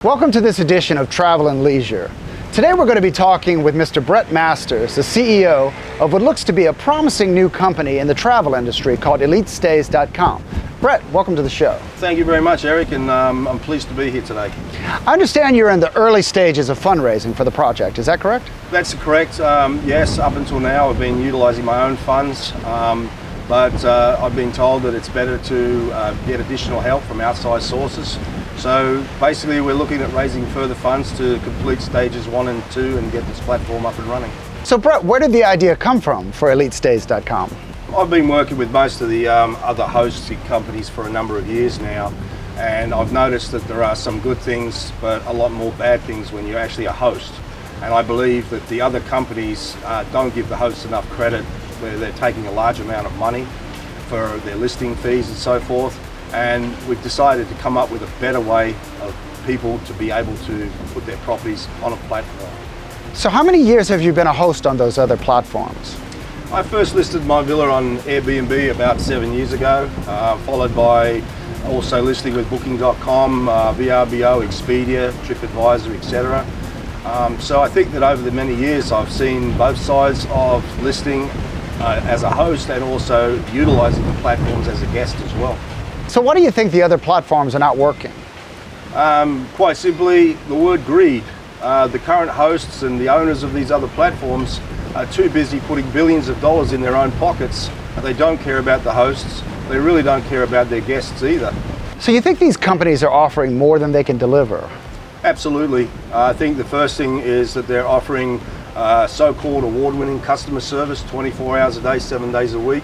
Welcome to this edition of Travel and Leisure. Today we're going to be talking with Mr. Brett Masters, the CEO of what looks to be a promising new company in the travel industry called EliteStays.com. Brett, welcome to the show. Thank you very much, Eric, and I'm pleased to be here today. I understand you're in the early stages of fundraising for the project, is that correct? That's correct. Yes, up until now I've been utilising my own funds, but I've been told that it's better to get additional help from outside sources. So basically we're looking at raising further funds to complete stages 1 and 2 and get this platform up and running. So Brett, where did the idea come from for EliteStays.com? I've been working with most of the other hosting companies for a number of years now, and I've noticed that there are some good things but a lot more bad things when you're actually a host. And I believe that the other companies don't give the hosts enough credit, where they're taking a large amount of money for their listing fees and so forth. And we've decided to come up with a better way of people to be able to put their properties on a platform. So how many years have you been a host on those other platforms? I first listed my villa on Airbnb about 7 years ago, followed by also listing with Booking.com, VRBO, Expedia, TripAdvisor, etc. So I think that over the many years I've seen both sides of listing as a host and also utilising the platforms as a guest as well. So what do you think the other platforms are not working? Quite simply, the word greed. The current hosts and the owners of these other platforms are too busy putting billions of dollars in their own pockets. They don't care about the hosts. They really don't care about their guests either. So you think these companies are offering more than they can deliver? Absolutely. I think the first thing is that they're offering so-called award-winning customer service 24 hours a day, 7 days a week.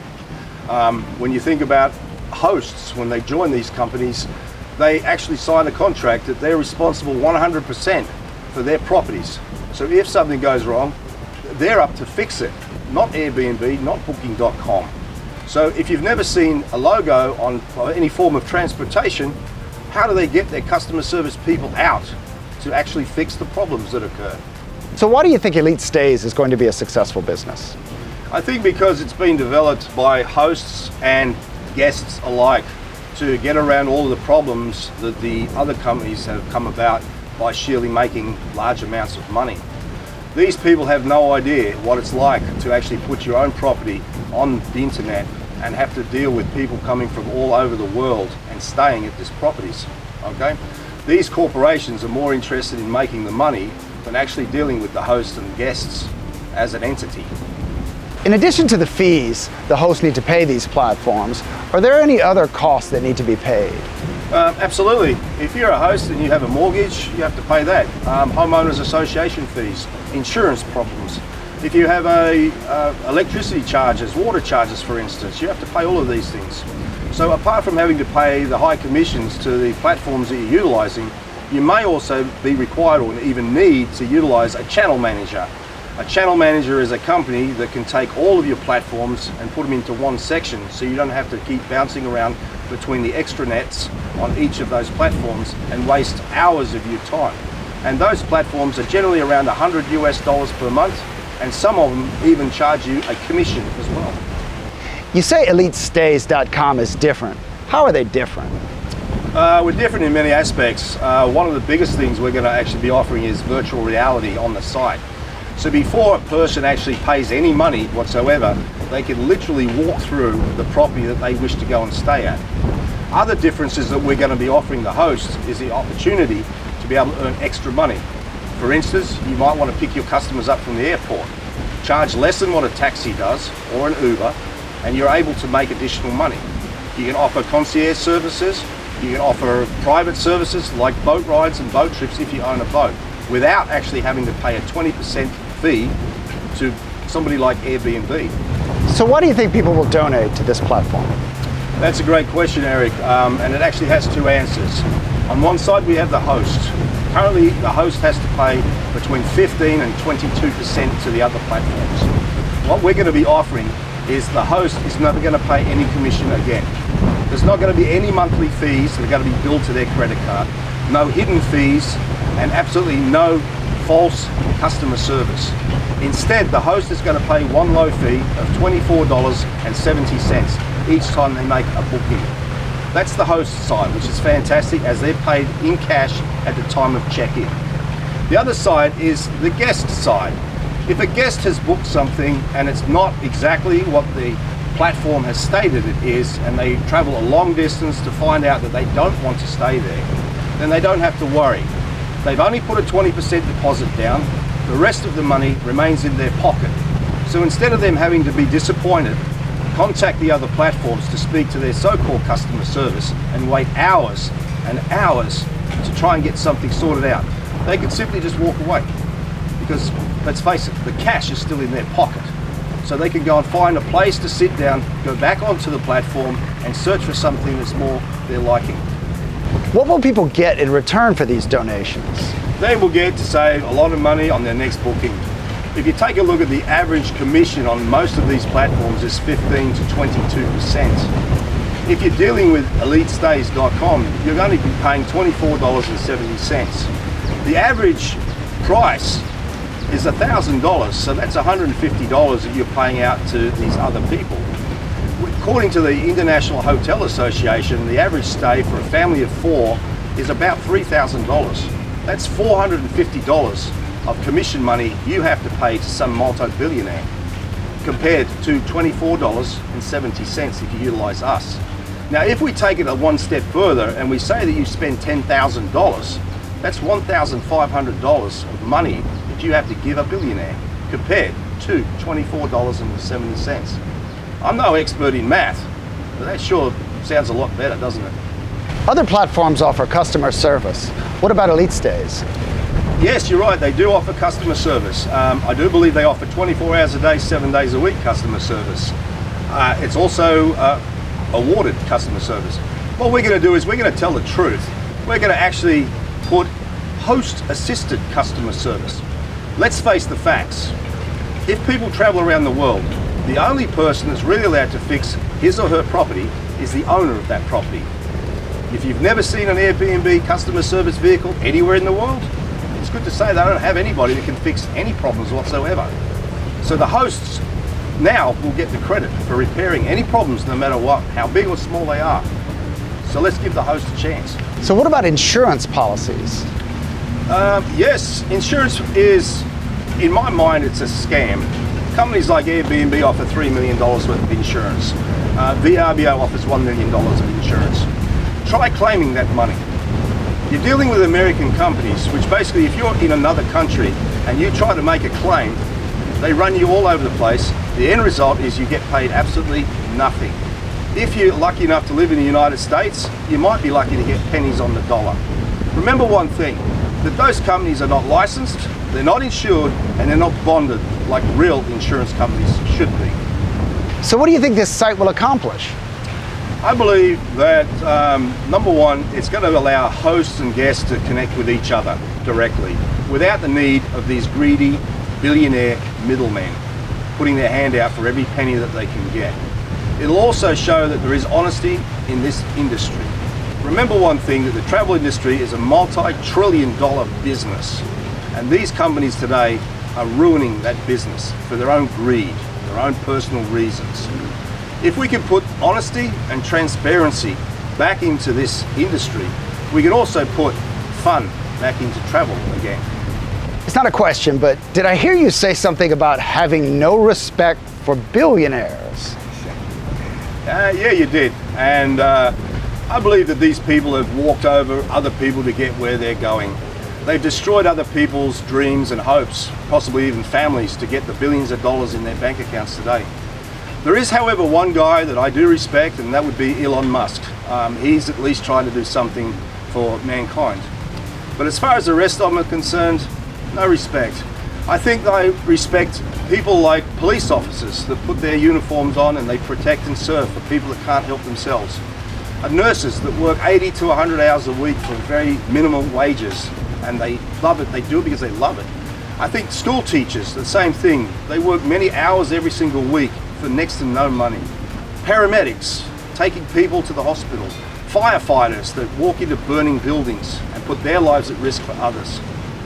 When you think about hosts, when they join these companies, they actually sign a contract that they're responsible 100% for their properties. So if something goes wrong, they're up to fix it, not Airbnb, not Booking.com. So if you've never seen a logo on any form of transportation, how do they get their customer service people out to actually fix the problems that occur? So why do you think Elite Stays is going to be a successful business? I think because it's been developed by hosts and guests alike to get around all of the problems that the other companies have come about by sheerly making large amounts of money. These people have no idea what it's like to actually put your own property on the internet and have to deal with people coming from all over the world and staying at these properties, okay? These corporations are more interested in making the money than actually dealing with the hosts and guests as an entity. In addition to the fees the hosts need to pay these platforms, are there any other costs that need to be paid? Absolutely. If you're a host and you have a mortgage, you have to pay that. Homeowners association fees, insurance problems. If you have electricity charges, water charges for instance, you have to pay all of these things. So apart from having to pay the high commissions to the platforms that you're utilising, you may also be required or even need to utilise a channel manager. A channel manager is a company that can take all of your platforms and put them into one section, so you don't have to keep bouncing around between the extranets on each of those platforms and waste hours of your time. And those platforms are generally around $100 US per month, and some of them even charge you a commission as well. You say EliteStays.com is different. How are they different? We're different in many aspects. One of the biggest things we're going to actually be offering is virtual reality on the site. So before a person actually pays any money whatsoever, they can literally walk through the property that they wish to go and stay at. Other differences that we're going to be offering the hosts is the opportunity to be able to earn extra money. For instance, you might want to pick your customers up from the airport, charge less than what a taxi does or an Uber, and you're able to make additional money. You can offer concierge services, you can offer private services like boat rides and boat trips if you own a boat, without actually having to pay a 20% fee to somebody like Airbnb. So why do you think people will donate to this platform? That's a great question, Eric, and it actually has two answers. On one side we have the host. Currently the host has to pay between 15 and 22% to the other platforms. What we're going to be offering is the host is never going to pay any commission again. There's not going to be any monthly fees that are going to be billed to their credit card, no hidden fees, and absolutely no false customer service. Instead, the host is going to pay one low fee of $24.70 each time they make a booking. That's the host side, which is fantastic as they're paid in cash at the time of check-in. The other side is the guest side. If a guest has booked something and it's not exactly what the platform has stated it is, and they travel a long distance to find out that they don't want to stay there, then they don't have to worry. They've only put a 20% deposit down. The rest of the money remains in their pocket. So instead of them having to be disappointed, contact the other platforms to speak to their so-called customer service and wait hours and hours to try and get something sorted out, they could simply just walk away. Because let's face it, the cash is still in their pocket. So they can go and find a place to sit down, go back onto the platform and search for something that's more their liking. What will people get in return for these donations? They will get to save a lot of money on their next booking. If you take a look at the average commission on most of these platforms is 15 to 22%. If you're dealing with EliteStays.com, you're going to be paying $24.70. The average price is $1,000, so that's $150 that you're paying out to these other people. According to the International Hotel Association, the average stay for a family of 4 is about $3,000. That's $450 of commission money you have to pay to some multi-billionaire, compared to $24.70 if you utilize us. Now, if we take it one step further and we say that you spend $10,000, that's $1,500 of money that you have to give a billionaire, compared to $24.70. I'm no expert in math, but that sure sounds a lot better, doesn't it? Other platforms offer customer service. What about Elite Stays? Yes, you're right, they do offer customer service. I do believe they offer 24 hours a day, 7 days a week customer service. It's also awarded customer service. What we're going to do is we're going to tell the truth. We're going to actually put host-assisted customer service. Let's face the facts. If people travel around the world, the only person that's really allowed to fix his or her property is the owner of that property. If you've never seen an Airbnb customer service vehicle anywhere in the world, it's good to say they don't have anybody that can fix any problems whatsoever. So the hosts now will get the credit for repairing any problems, no matter what, how big or small they are. So let's give the host a chance. So what about insurance policies? Yes, insurance is, in my mind, it's a scam. Companies like Airbnb offer $3 million worth of insurance. VRBO offers $1 million of insurance. Try claiming that money. You're dealing with American companies, which basically, if you're in another country and you try to make a claim, they run you all over the place. The end result is you get paid absolutely nothing. If you're lucky enough to live in the United States, you might be lucky to get pennies on the dollar. Remember one thing, that those companies are not licensed, they're not insured, and they're not bonded like real insurance companies should be. So what do you think this site will accomplish? I believe that, number one, it's going to allow hosts and guests to connect with each other directly without the need of these greedy billionaire middlemen putting their hand out for every penny that they can get. It'll also show that there is honesty in this industry. Remember one thing, that the travel industry is a multi-trillion-dollar business, and these companies today are ruining that business for their own greed, their own personal reasons. If we can put honesty and transparency back into this industry, we can also put fun back into travel again. It's not a question, but did I hear you say something about having no respect for billionaires? Yeah, you did. And I believe that these people have walked over other people to get where they're going. They've destroyed other people's dreams and hopes, possibly even families, to get the billions of dollars in their bank accounts today. There is, however, one guy that I do respect, and that would be Elon Musk. He's at least trying to do something for mankind. But as far as the rest of them are concerned, no respect. I think I respect people like police officers that put their uniforms on and they protect and serve for people that can't help themselves. Nurses that work 80 to 100 hours a week for very minimum wages, and they love it. They do it because they love it. I think school teachers, the same thing. They work many hours every single week for next to no money. Paramedics, taking people to the hospital. Firefighters that walk into burning buildings and put their lives at risk for others.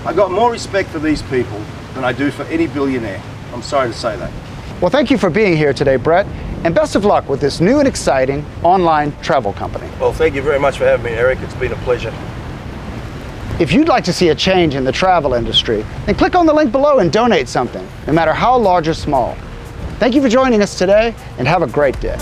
I've got more respect for these people than I do for any billionaire. I'm sorry to say that. Well, thank you for being here today, Brett. and best of luck with this new and exciting online travel company. Well, thank you very much for having me, Eric. It's been a pleasure. If you'd like to see a change in the travel industry, then click on the link below and donate something, no matter how large or small. Thank you for joining us today, and have a great day.